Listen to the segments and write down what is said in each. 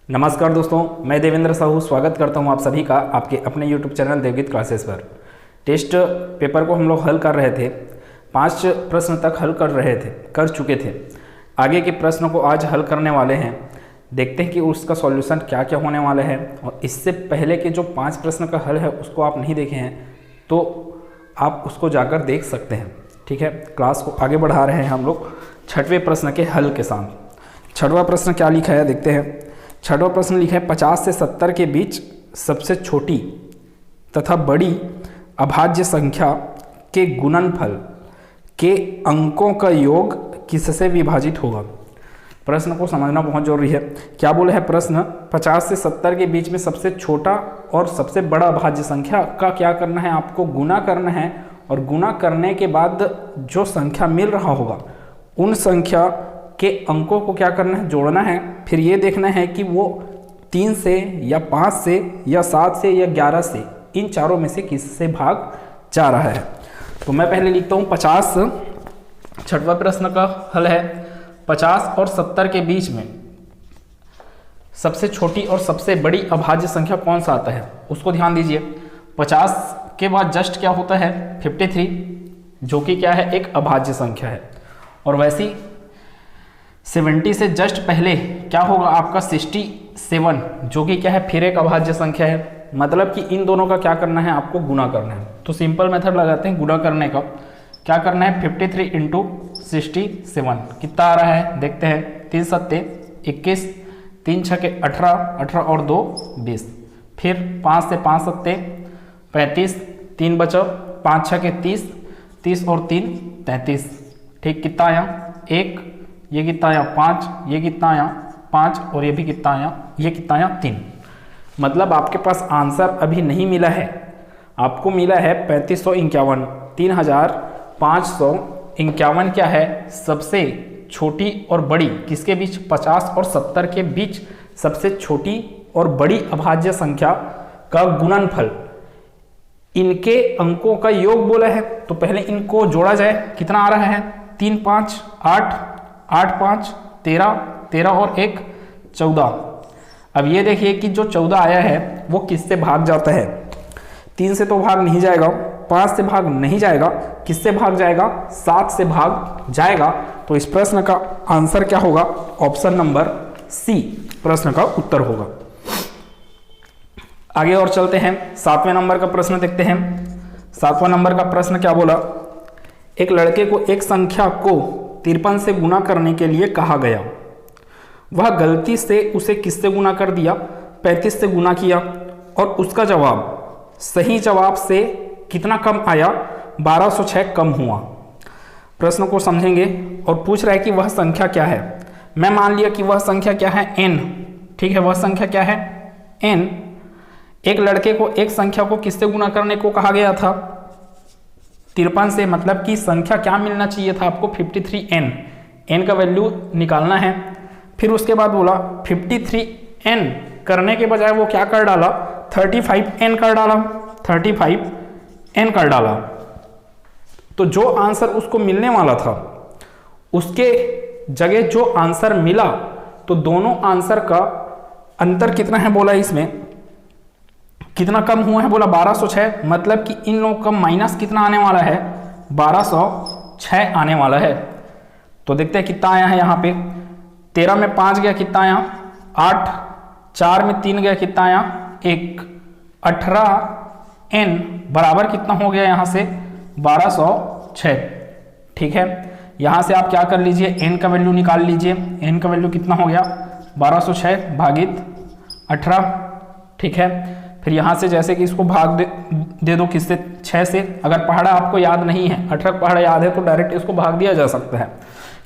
नमस्कार दोस्तों, मैं देवेंद्र साहू स्वागत करता हूं आप सभी का आपके अपने YouTube चैनल देवगीत क्लासेस पर। टेस्ट पेपर को हम लोग हल कर रहे थे, 5 प्रश्न तक हल कर चुके थे। आगे के प्रश्न को आज हल करने वाले हैं। देखते हैं कि उसका सॉल्यूशन क्या क्या होने वाला है। और इससे पहले के जो 5 प्रश्न का हल है उसको आप नहीं देखे हैं तो आप उसको जाकर देख सकते हैं। ठीक है, क्लास को आगे बढ़ा रहे हैं हम लोग 6वें प्रश्न के हल के साथ। 6वां प्रश्न क्या लिखा है देखते हैं। 6वां प्रश्न लिखा है 50 से 70 के बीच सबसे छोटी तथा बड़ी अभाज्य संख्या के गुणनफल के अंकों का योग किससे विभाजित होगा। प्रश्न को समझना बहुत जरूरी है। क्या बोला है प्रश्न, 50 से 70 के बीच में सबसे छोटा और सबसे बड़ा अभाज्य संख्या का क्या करना है, आपको गुना करना है। और गुना करने के बाद जो संख्या मिल रहा होगा उन संख्या के अंकों को क्या करना है, जोड़ना है। फिर ये देखना है कि वो 3 से या 5 से या 7 से या 11 से, इन चारों में से किससे भाग जा रहा है। तो मैं पहले लिखता हूँ 50। 6वां प्रश्न का हल है 50 और 70 के बीच में सबसे छोटी और सबसे बड़ी अभाज्य संख्या कौन सा आता है, उसको ध्यान दीजिए। 50 के बाद जस्ट क्या होता है 53, जो कि क्या है, एक अभाज्य संख्या है। और वैसी 70 से जस्ट पहले क्या होगा आपका 67, जो कि क्या है, फिर एक अभाज्य संख्या है। मतलब कि इन दोनों का क्या करना है, आपको गुना करना है। तो सिंपल मेथड लगाते हैं गुना करने का। क्या करना है, 53 × 67 कितना आ रहा है देखते हैं। 3 सत्ते 21, 3 छके 18, 18 और 2 20। फिर 5 से 5 सत्ते 35, 3 बचा, 5 छके 30, 30 और 3 33। ठीक, कितना आया 1, ये कितना आया 5, ये कितना आया 5 और ये भी कितना आया, ये कितना आया 3। मतलब आपके पास आंसर अभी नहीं मिला है, आपको मिला है 3551। 3551 क्या है, सबसे छोटी और बड़ी किसके बीच, 50 और 70 के बीच सबसे छोटी और बड़ी अभाज्य संख्या का गुणनफल, इनके अंकों का योग बोला है। तो पहले इनको जोड़ा जाए, कितना आ रहा है 3 5 8, 8 5 13, 13 और 1 14। अब ये देखिए कि जो 14 आया है वो किससे भाग जाता है। 3 से तो भाग नहीं जाएगा, 5 से भाग नहीं जाएगा, किससे भाग जाएगा, 7 से भाग जाएगा। तो इस प्रश्न का आंसर क्या होगा, ऑप्शन नंबर सी प्रश्न का उत्तर होगा। आगे और चलते हैं, 7वें नंबर का प्रश्न देखते हैं। 7वां नंबर का प्रश्न क्या बोला, एक लड़के को एक संख्या को 53 से गुना करने के लिए कहा गया, वह गलती से उसे किससे गुना कर दिया, 35 से गुना किया और उसका जवाब सही जवाब से कितना कम आया, 1206 कम हुआ। प्रश्न को समझेंगे और पूछ रहा है कि वह संख्या क्या है। मैं मान लिया कि वह संख्या क्या है, n। ठीक है, वह संख्या क्या है, n। एक लड़के को एक संख्या को किससे गुना करने को कहा गया था, 53 से। मतलब कि संख्या क्या मिलना चाहिए था आपको, 53n। n का वैल्यू निकालना है। फिर उसके बाद बोला 53n करने के बजाय वो क्या कर डाला, 35n कर डाला, 35n कर डाला। तो जो आंसर उसको मिलने वाला था उसके जगह जो आंसर मिला, तो दोनों आंसर का अंतर कितना है बोला, इसमें कितना कम हुआ है बोला, 1206। मतलब कि इन लोगों का माइनस कितना आने वाला है, 1206 आने वाला है। तो देखते हैं कितना आया है यहाँ पे। 13 में 5 गया, कितना आया 8, 4 में 3 गया, कितना आया 1, 18n बराबर कितना हो गया यहाँ से, 1206। ठीक है, यहाँ से आप क्या कर लीजिए, n का वैल्यू निकाल लीजिए। n का वैल्यू कितना हो गया, 1206 भागित 18। ठीक है, फिर यहाँ से जैसे कि इसको भाग दे दो किससे, 6 से। अगर पहाड़ा आपको याद नहीं है, 18 पहाड़ा याद है तो डायरेक्ट इसको भाग दिया जा सकता है।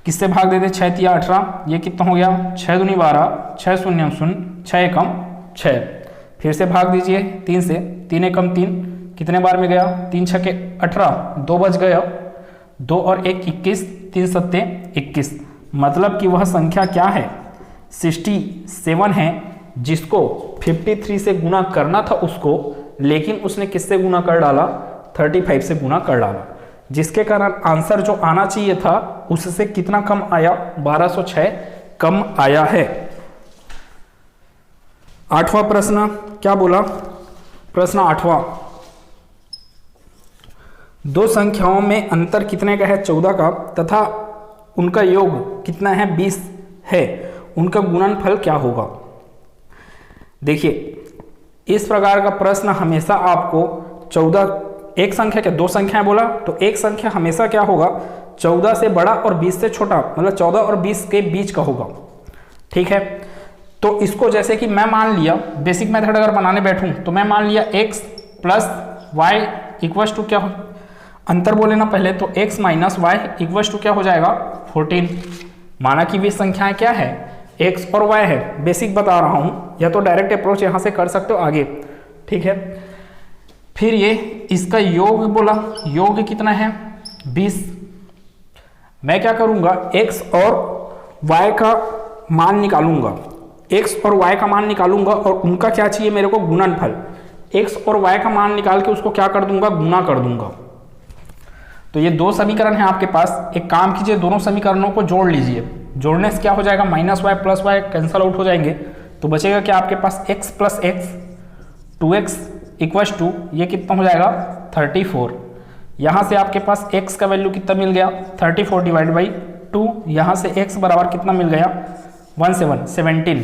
किससे भाग दे दे, 6 × 18, ये कितना हो गया 6 दूनी 12, 6 शून्य 0, 6 एकम 6। फिर से भाग दीजिए 3 से, 3 एकम 3, कितने बार में गया, 3 छके 18, 2 बच गया, 2 और 1 21, 3 सत्ते 21। मतलब कि वह संख्या क्या है, 67 है, जिसको 53 से गुना करना था उसको, लेकिन उसने किससे गुना कर डाला, 35 से गुना कर डाला, जिसके कारण आंसर जो आना चाहिए था उससे कितना कम आया, 1206 कम आया है। आठवां प्रश्न क्या बोला, प्रश्न आठवां, दो संख्याओं में अंतर कितने का है 14 का तथा उनका योग कितना है 20 है, उनका गुणनफल क्या होगा। देखिए इस प्रकार का प्रश्न हमेशा आपको 14, एक संख्या क्या दो संख्याएं बोला, तो एक संख्या हमेशा क्या होगा 14 से बड़ा और 20 से छोटा, मतलब 14 और 20 के बीच का होगा। ठीक है, तो इसको जैसे कि मैं मान लिया बेसिक मेथड अगर बनाने बैठूं तो मैं मान लिया x plus y equals to क्या हो, अंतर बोले ना पहले, तो x minus y equals to क्या हो जाएगा 14। माना कि वे संख्याएं क्या है x और y है, बेसिक बता रहा हूं, या तो डायरेक्ट अप्रोच यहां से कर सकते हो आगे। ठीक है, फिर ये इसका योग बोला, योग कितना है 20। मैं क्या करूंगा x और y का मान निकालूंगा, x और y का मान निकालूंगा और उनका क्या चाहिए मेरे को गुणनफल, x और y का मान निकाल के उसको क्या कर दूंगा गुना कर दूंगा। तो ये दो समीकरण है आपके पास, एक काम कीजिए दोनों समीकरणों को जोड़ लीजिए, जोड़ने से क्या हो जाएगा minus y plus y cancel out हो जाएंगे, तो बचेगा क्या आपके पास x plus x 2x equals to ये कितना हो जाएगा 34। यहाँ से आपके पास x का वैल्यू कितना मिल गया 34 डिवाइड बाई 2, यहाँ से x बराबर कितना मिल गया 17।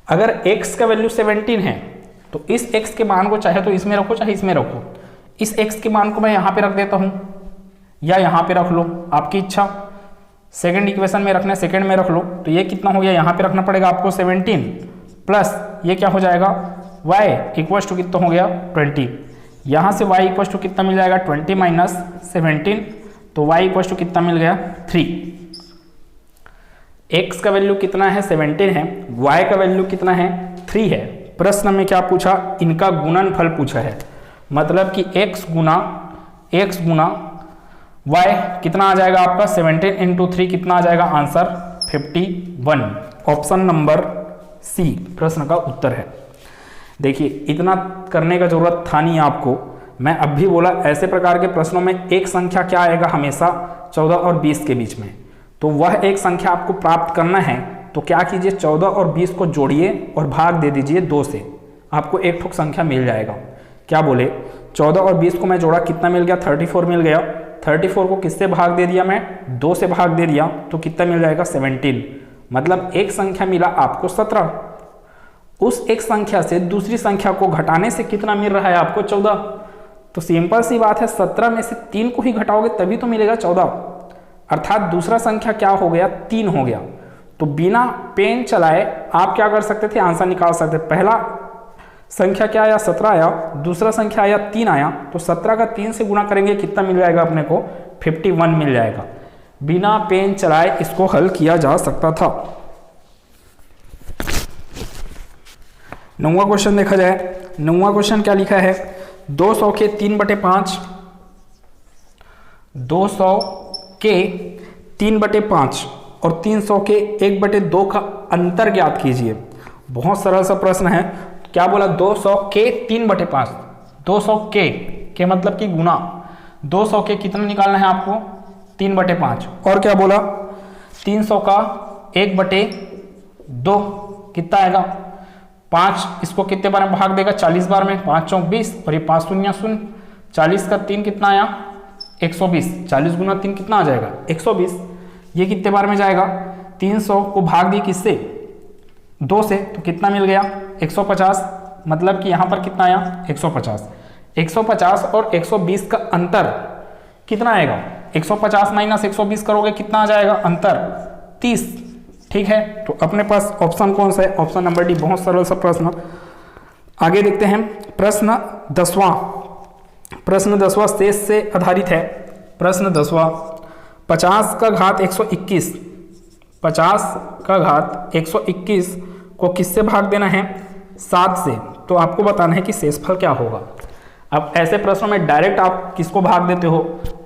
अगर x का वैल्यू 17 है तो इस x के मान को चाहे तो इसमें रखो चाहे इसमें रखो, इस x के मान को मैं यहाँ पे रख देता हूँ या यहाँ पे रख लो, आपकी इच्छा। सेकंड इक्वेशन में रखना है सेकंड में रख लो, तो ये कितना हो गया यहाँ पे रखना पड़ेगा आपको 17 प्लस ये क्या हो जाएगा y इक्वस टू कितना हो गया 20। यहाँ से y इक्वस टू कितना मिल जाएगा 20 माइनस 17, तो y इक्वस टू कितना मिल गया 3। x का वैल्यू कितना है 17 है, y का वैल्यू कितना है 3 है। प्रश्न में क्या पूछा, इनका गुणनफल पूछा है, मतलब कि x गुना y कितना आ जाएगा आपका 17 इंटू 3 कितना आ जाएगा आंसर 51। ऑप्शन नंबर सी प्रश्न का उत्तर है। देखिए इतना करने का जरूरत था नहीं आपको, मैं अब भी बोला ऐसे प्रकार के प्रश्नों में एक संख्या क्या आएगा हमेशा 14 और 20 के बीच में, तो वह एक संख्या आपको प्राप्त करना है। तो क्या कीजिए 14 और 20 को जोड़िए और भाग दे दीजिए 2 से, आपको एक ठोक संख्या मिल जाएगा। क्या बोले 14 और 20 को मैं जोड़ा कितना मिल गया 34 मिल गया, 34 को किससे भाग दे दिया मैं 2 से भाग दे दिया, तो कितना मिल जाएगा 17, मतलब एक संख्या मिला आपको 17। उस एक संख्या से दूसरी संख्या को घटाने से कितना मिल रहा है आपको 14, तो सिंपल सी बात है 17 में से 3 को ही घटाओगे तभी तो मिलेगा 14, अर्थात दूसरा संख्या क्या हो गया 3 हो गया। तो बिना पेन चलाए आप क्या कर सकते थे आंसर निकाल सकते, पहला संख्या क्या आया 17 आया, दूसरा संख्या आया 3 आया, तो 17 का 3 से गुणा करेंगे कितना मिल जाएगा अपने को 51 मिल जाएगा। बिना पेन चलाए इसको हल किया जा सकता था। 9वां क्वेश्चन देखा जाए, 9वां क्वेश्चन क्या लिखा है 200 के 3/5, 200 के 3/5 और 300 के 1/2 का अंतर ज्ञात कीजिए। बहुत सरल सा प्रश्न है। क्या बोला 200 के 3/5, 200 के मतलब कि गुना, 200 के कितना निकालना है आपको 3/5, और क्या बोला 300 का 1/2 कितना आएगा 5, इसको कितने बार में भाग देगा 40 बार में, 5 चौक 20 और ये 5 शून्य शून्य, 40 का 3 कितना आया 120, 40 गुना 3 कितना आ जाएगा 120। ये कितने बार में जाएगा 300 को भाग दी किससे 2 से, तो कितना मिल गया 150, मतलब कि यहाँ पर कितना आया 150। 150 और 120 का अंतर कितना आएगा 150 माइनस 120 करोगे कितना आ जाएगा अंतर 30। ठीक है, तो अपने पास ऑप्शन कौन सा है, ऑप्शन नंबर डी। बहुत सरल सा प्रश्न। आगे देखते हैं प्रश्न 10वां। प्रश्न 10वां शेष से आधारित है। प्रश्न 10वां 50 का घात 121, 50 का घात 121 को किससे भाग देना है 7 से, तो आपको बताना है कि शेषफल क्या होगा। अब ऐसे प्रश्नों में डायरेक्ट आप किसको भाग देते हो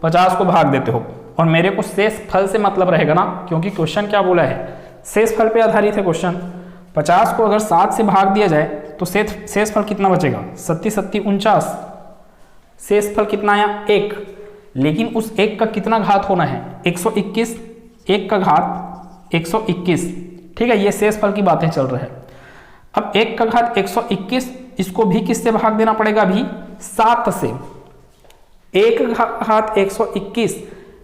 50 को भाग देते हो, और मेरे को शेषफल से मतलब रहेगा ना, क्योंकि क्वेश्चन क्या बोला है शेषफल पे आधारित है क्वेश्चन। 50 को अगर 7 से भाग दिया जाए तो शेषफल कितना बचेगा 37 37 49, शेषफल कितना आया 1, लेकिन उस 1 का कितना घात होना है 121, 1 का घात 121। ठीक है, ये शेषफल की बातें चल रही है। अब 1 का घात 121, इसको भी किससे भाग देना पड़ेगा अभी? 7 से। 1 का घात 121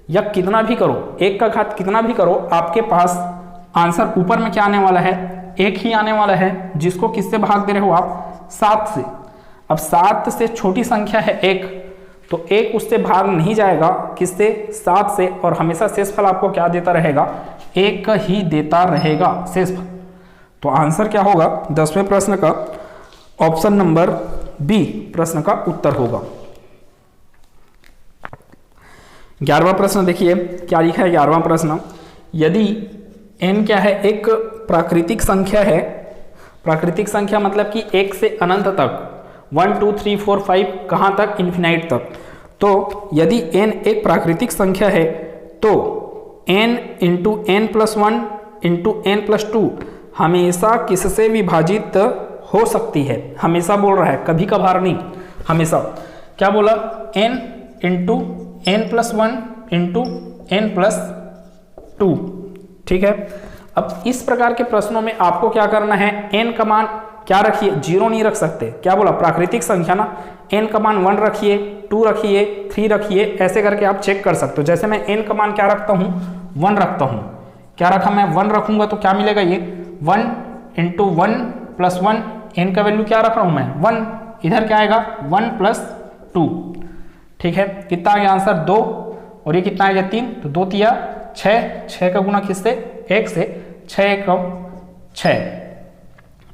या कितना भी करो, 1 का घात कितना भी करो, आपके पास आंसर ऊपर में क्या आने वाला है? 1 ही आने वाला है, जिसको किससे भाग दे रहे हो आप? 7 से। अब 7 से छोटी संख्या है 1, तो 1 उससे भाग नहीं जाएगा, किससे? 7 से, और हमेशा शेषफल आपको क्या देता रहेगा? 1 ही देता रहेगा शेषफल। तो आंसर क्या होगा 10वें प्रश्न का? ऑप्शन नंबर बी प्रश्न का उत्तर होगा। 11वां प्रश्न देखिए क्या लिखा है। 11वां प्रश्न, यदि n क्या है? एक प्राकृतिक संख्या है। प्राकृतिक संख्या मतलब कि 1 से अनंत तक, 1 2 3 4 5 कहाँ तक? इन्फिनाइट तक। तो यदि n एक प्राकृतिक संख्या है तो n into n plus 1 into n plus 2 हमेशा किससे विभाजित हो सकती है? हमेशा बोल रहा है, कभी कभार नहीं, हमेशा। क्या बोला? n into n plus 1 into n plus 2। ठीक है। अब इस प्रकार के प्रश्नों में आपको क्या करना है? n का मान क्या रखिए? 0 नहीं रख सकते। क्या बोला? प्राकृतिक संख्या ना, n का मान 1 रखिए, 2 रखिए, 3 रखिए, ऐसे करके आप चेक कर सकते हो। जैसे मैं n का मान क्या रखता हूँ? 1 रखता हूँ। क्या रखा? मैं 1 रखूंगा तो क्या मिलेगा? ये 1 इंटू 1 प्लस 1, n का वैल्यू क्या रख रहा हूँ मैं? 1। इधर क्या आएगा? 1 प्लस 2। ठीक है। कितना आ गया आंसर? 2। और ये कितना आ गया? 3। तो 2 तिया 6, 6 का गुना किससे? 1 से, 6 1 6।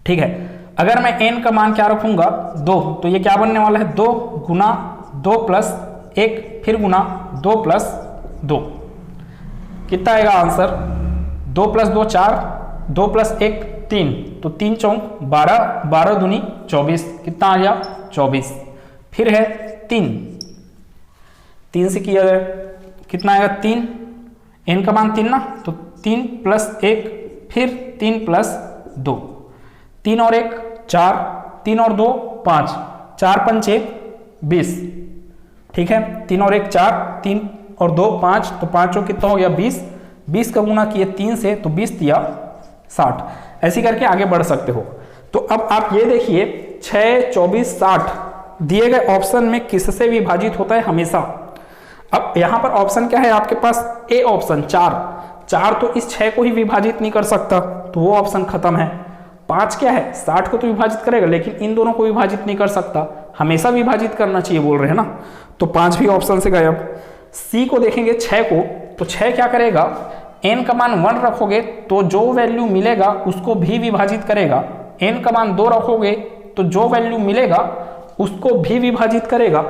ठीक है। अगर मैं n का मान क्या रखूंगा? 2, तो ये क्या बनने वाला है? 2 गुना 2 प्लस 1, फिर गुना 2 प्लस 2। कितना आएगा आंसर? 2 प्लस 2 4, 2 प्लस 1 3, तो 3 चौक 12, 12 दूनी 24। कितना आ गया? 24। फिर है 3, 3 से किया जाए कितना आएगा? 3, n का मान 3 ना, तो 3 प्लस 1, फिर 3 प्लस 2, 3 और 1 4, 3 और 2 5, 4 पंचे 20। ठीक है। 3 और 1 4, 3 और 2 5, तो 5 और कितना हो गया? 20। 20 का गुना किए 3 से, तो 20 तिया 60। ऐसी करके आगे बढ़ सकते हो। तो अब आप ये देखिए 6 24 60 दिए गए ऑप्शन में किससे विभाजित होता है? हमेशा। अब यहां पर ऑप्शन क्या है आपके पास? A option 4। 4 तो इस 6 को ही विभाजित नहीं कर सकता, तो वो ऑप्शन खत्म है। 5 क्या है? 60 को तो विभाजित करेगा, लेकिन इन दोनों को विभाजित नहीं कर सकता, हमेशा विभाजित करना चाहिए बोल रहे हैं ना, तो 5 भी ऑप्शन से गायब। सी को देखेंगे 6 को, तो 6 क्या करेगा? n का मान 1 रखोगे तो जो वैल्यू मिलेगा उसको भी विभाजित करेगा। n का मान 2 रखोगे तो जो वैल्यू मिलेगा उसको भी विभाजित करेगा।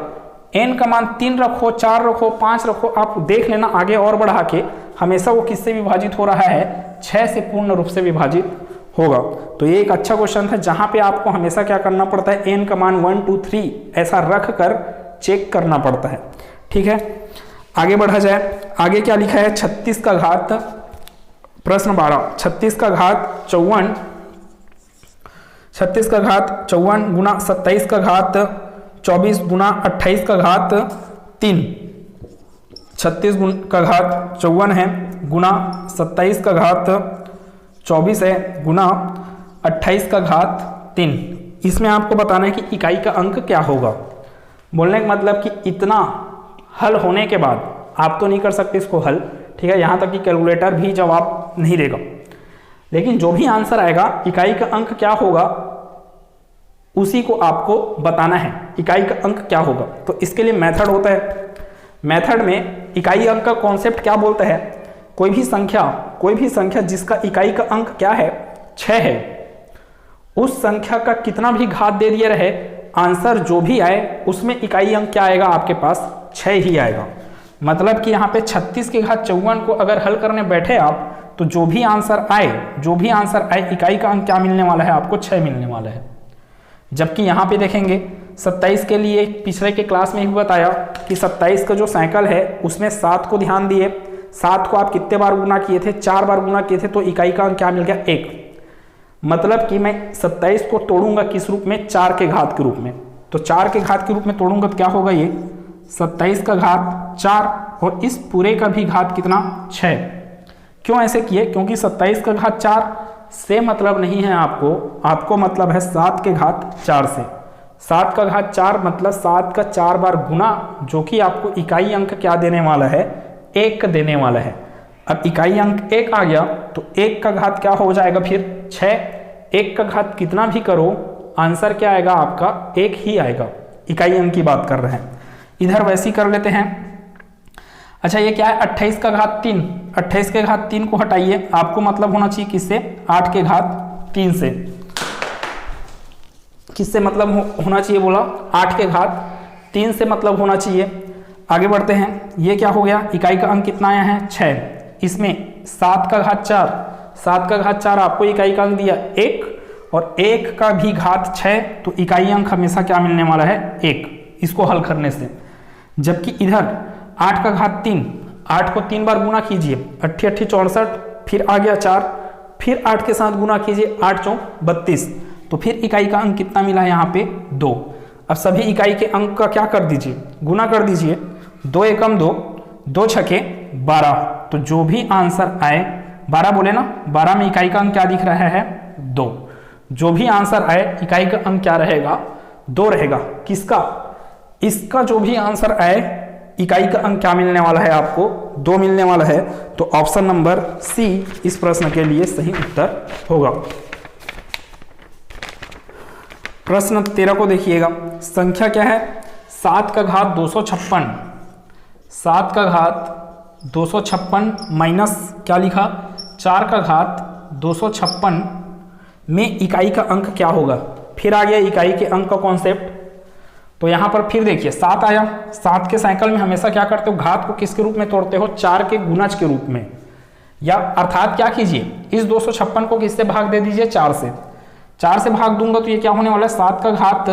n का मान 3 रखो, 4 रखो, 5 रखो, आप देख लेना आगे और बढ़ा के, हमेशा वो किससे विभाजित हो रहा है? 6 से पूर्ण रूप से विभाजित होगा। तो ये एक अच्छा क्वेश्चन था, जहां पे आपको हमेशा क्या करना पड़ता है? n का मान 1 2 3 ऐसा रख कर चेक करना पड़ता है। ठीक है। आगे बढ़ा जाए। आगे क्या लिखा है? 36 का घात, प्रश्न 12, 36 का घात 54, 36 का घात 54 गुना 27 का घात 24 गुना 28 का घात 3। 36 का घात 54 है, गुना 27 का घात 24 है, गुना 28 का घात 3। इसमें आपको बताना है कि इकाई का अंक क्या होगा। बोलने का मतलब कि इतना हल होने के बाद आप तो नहीं कर सकते इसको हल, ठीक है, यहाँ तक कि कैलकुलेटर भी जवाब नहीं देगा, लेकिन जो भी आंसर आएगा इकाई का अंक क्या होगा उसी को आपको बताना है। इकाई का अंक क्या होगा, तो इसके लिए मेथड होता है। मेथड में इकाई अंक का कॉन्सेप्ट क्या बोलता है? कोई भी संख्या जिसका इकाई का अंक क्या है? 6 है, उस संख्या का कितना भी घात दे दिया रहे, आंसर जो भी आए उसमें इकाई अंक क्या आएगा? आपके पास 6 ही आएगा। मतलब कि यहाँ पे 36 के घात 54 को अगर हल करने बैठे आप, तो जो भी आंसर आए इकाई का अंक क्या मिलने वाला है? आपको 6 मिलने वाला है। जबकि यहाँ पे देखेंगे 27 के लिए पिछले के क्लास में ही बताया कि 27 का जो साइकिल है उसमें 7 को ध्यान दिए, 7 को आप कितने बार गुना किए थे? 4 बार गुना किए थे, तो इकाई का अंक क्या मिल गया? 1। मतलब कि मैं 27 को तोड़ूंगा किस रूप में? 4 के घात के रूप में। तो 4 के घात के रूप में तोड़ूंगा तो क्या होगा? ये 27 का घात 4 और इस पूरे का भी घात कितना? 6। क्यों ऐसे किए? क्योंकि 27 का घात 4 से मतलब नहीं है आपको मतलब है 7 के घात 4 से। 7 का घात 4 मतलब 7 का 4 बार गुना, जो कि आपको इकाई अंक क्या देने वाला है, 1 देने वाला है। अब इकाई अंक 1 आ गया तो 1 का घात क्या हो जाएगा फिर 6। 1 का घात कितना भी करो आंसर क्या आएगा आपका 1 ही आएगा। इकाई अंक की बात कर रहे हैं। इधर वैसे ही कर लेते हैं। अच्छा ये क्या है 28 का घात 3। 28 के घात 3 को हटाइए, आपको मतलब होना चाहिए किससे, 8 के घात 3 से। किससे मतलब होना चाहिए बोला, 8 के घात 3 से मतलब होना चाहिए। आगे बढ़ते हैं। ये क्या हो गया, इकाई का अंक कितना आया है 6। इसमें 7 का घात 4, 7 का घात 4 आपको इकाई का अंक दिया 1, और 1 का भी घात 6, तो इकाई अंक हमेशा क्या मिलने वाला है 1, इसको हल करने से। जबकि इधर 8 का घात 3, 8 को 3 बार गुना कीजिए, 8 8 64, फिर आ गया 4, फिर 8 के साथ गुना कीजिए, 8 4 32, तो फिर इकाई का अंक कितना मिला है यहाँ पे 2। अब सभी इकाई के अंक का क्या कर दीजिए, गुना कर दीजिए, 2 एकम 2, 2 छके 12, तो जो भी आंसर आए 12 बोले ना, 12 में इकाई का अंक क्या दिख रहा है 2। जो भी आंसर आए इकाई का अंक क्या रहेगा 2 रहेगा। किसका, इसका जो भी आंसर आए इकाई का अंक क्या मिलने वाला है आपको 2 मिलने वाला है। तो ऑप्शन नंबर सी इस प्रश्न के लिए सही उत्तर होगा। प्रश्न 13 को देखिएगा। संख्या क्या है 7 का घात 256, 7 का घात 256 माइनस क्या लिखा 4 का घात 256 में इकाई का अंक क्या होगा। फिर आ गया इकाई के अंक का कॉन्सेप्ट। तो यहां पर फिर देखिए 7 आया, 7 के साइकिल में हमेशा क्या करते हो, घात को किसके रूप में तोड़ते हो, 4 के गुणज के रूप में, या अर्थात क्या कीजिए इस 256 को किससे भाग दे दीजिए 4 से। 4 से भाग दूंगा तो ये क्या होने वाला है 7 का घात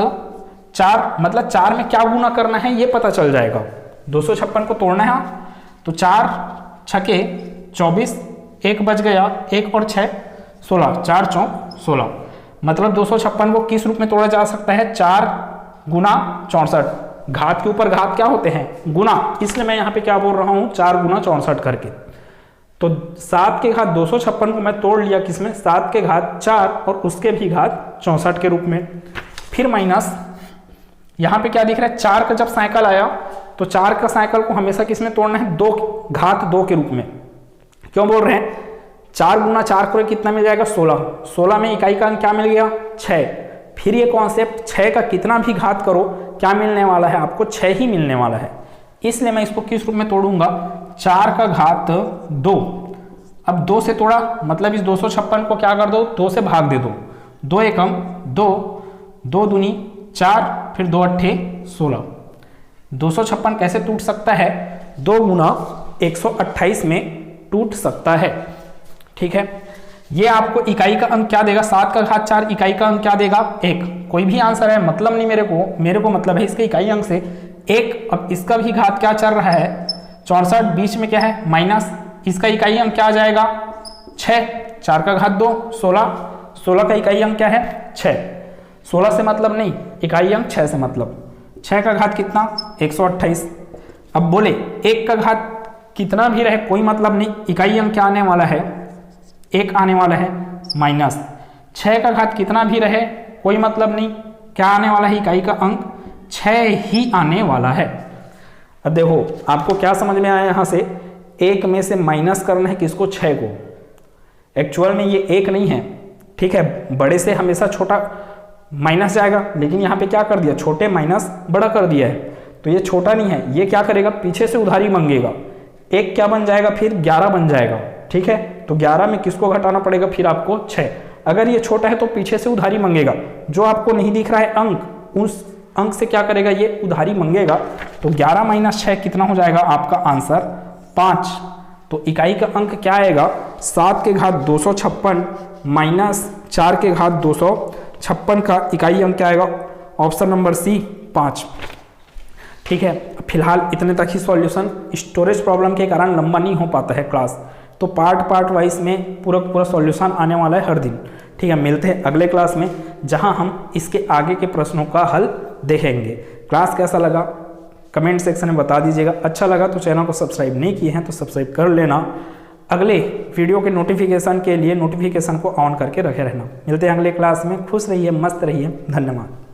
4, मतलब 4 में क्या गुना करना है ये पता चल जाएगा। 256 को तोड़ना है तो 4 छके 24, 1 बच गया, 1 और 6 16, 4 4 16, मतलब 256 को किस रूप में तोड़ा जा सकता है 4 गुना 64। घात के ऊपर घात क्या होते हैं गुना, इसलिए मैं यहाँ पे क्या बोल रहा हूँ 4 गुना 64 करके। तो 7 के घात 256 को मैं तोड़ लिया किसमें 7 के घात 4 और उसके भी घात 64 के रूप में। फिर माइनस यहाँ पे क्या दिख रहा है 4 का जब साइकिल आया तो 4 का साइकिल को हमेशा किसमें तोड़ना है 2 घात 2 के रूप में। क्यों बोल रहे हैं 4 गुना 4 को कितना मिल जाएगा 16, 16 में इकाई का अंक क्या मिल गया 6। फिर ये कॉन्सेप्ट 6 का कितना भी घात करो क्या मिलने वाला है आपको 6 ही मिलने वाला है, इसलिए मैं इसको किस रूप में तोड़ूंगा 4 का घात 2। अब 2 से तोड़ा मतलब इस 256 को क्या कर दो 2 से भाग दे दो, 2 एकम 2, 2 दूनी 4, फिर 2 अट्ठे 16। 256 कैसे टूट सकता है 2 गुना 128 में टूट सकता है। ठीक है, ये आपको इकाई का अंक क्या देगा 7 का घात 4, इकाई का अंक क्या देगा 1। कोई भी आंसर है मतलब नहीं मेरे को मतलब है इसके इकाई अंक से 1। अब इसका भी घात क्या चल रहा है 64, बीच में क्या है माइनस, इसका इकाई अंक क्या आ जाएगा 6, 4 का घात 2 16, 16 का इकाई अंक क्या है 6। 16 से मतलब नहीं, इकाई अंक 6 से मतलब, 6 का घात कितना 128। अब बोले 1 का घात कितना भी रहे कोई मतलब नहीं, इकाई अंक क्या आने वाला है 1 आने वाला है माइनस। 6 का घात कितना भी रहे कोई मतलब नहीं, क्या आने वाला है इकाई का अंक 6 ही आने वाला है। अब देखो आपको क्या समझ में आया, यहाँ से 1 में से माइनस करना है किसको 6 को। एक्चुअल में ये 1 नहीं है, ठीक है, बड़े से हमेशा छोटा माइनस जाएगा, लेकिन यहाँ पे क्या कर दिया छोटे माइनस बड़ा कर दिया है, तो ये छोटा नहीं है, ये क्या करेगा पीछे से उधारी मांगेगा। 1 क्या बन जाएगा फिर 11 बन जाएगा। ठीक है, तो 11 में किसको घटाना पड़ेगा फिर आपको 6। अगर ये छोटा है तो पीछे से उधारी मांगेगा, जो आपको नहीं दिख रहा है अंक उस अंक से क्या करेगा ये उधारी मांगेगा। तो 11 माइनस 6 कितना हो जाएगा आपका आंसर 5। तो इकाई का अंक क्या आएगा 7 के घात 256 माइनस 4 के घात 256 का इकाई अंक क्या आएगा ऑप्शन नंबर सी 5। ठीक है, फिलहाल इतने तक ही सॉल्यूशन, स्टोरेज प्रॉब्लम के कारण लंबा नहीं हो पाता है क्लास, तो पार्ट वाइज में पूरा सॉल्यूशन आने वाला है हर दिन। ठीक है, मिलते हैं अगले क्लास में जहां हम इसके आगे के प्रश्नों का हल देखेंगे। क्लास कैसा लगा कमेंट सेक्शन में बता दीजिएगा। अच्छा लगा तो चैनल को सब्सक्राइब नहीं किए हैं तो सब्सक्राइब कर लेना। अगले वीडियो के नोटिफिकेशन के लिए नोटिफिकेशन को ऑन करके रखे रहना। मिलते हैं अगले क्लास में। खुश रहिए, मस्त रहिए। धन्यवाद।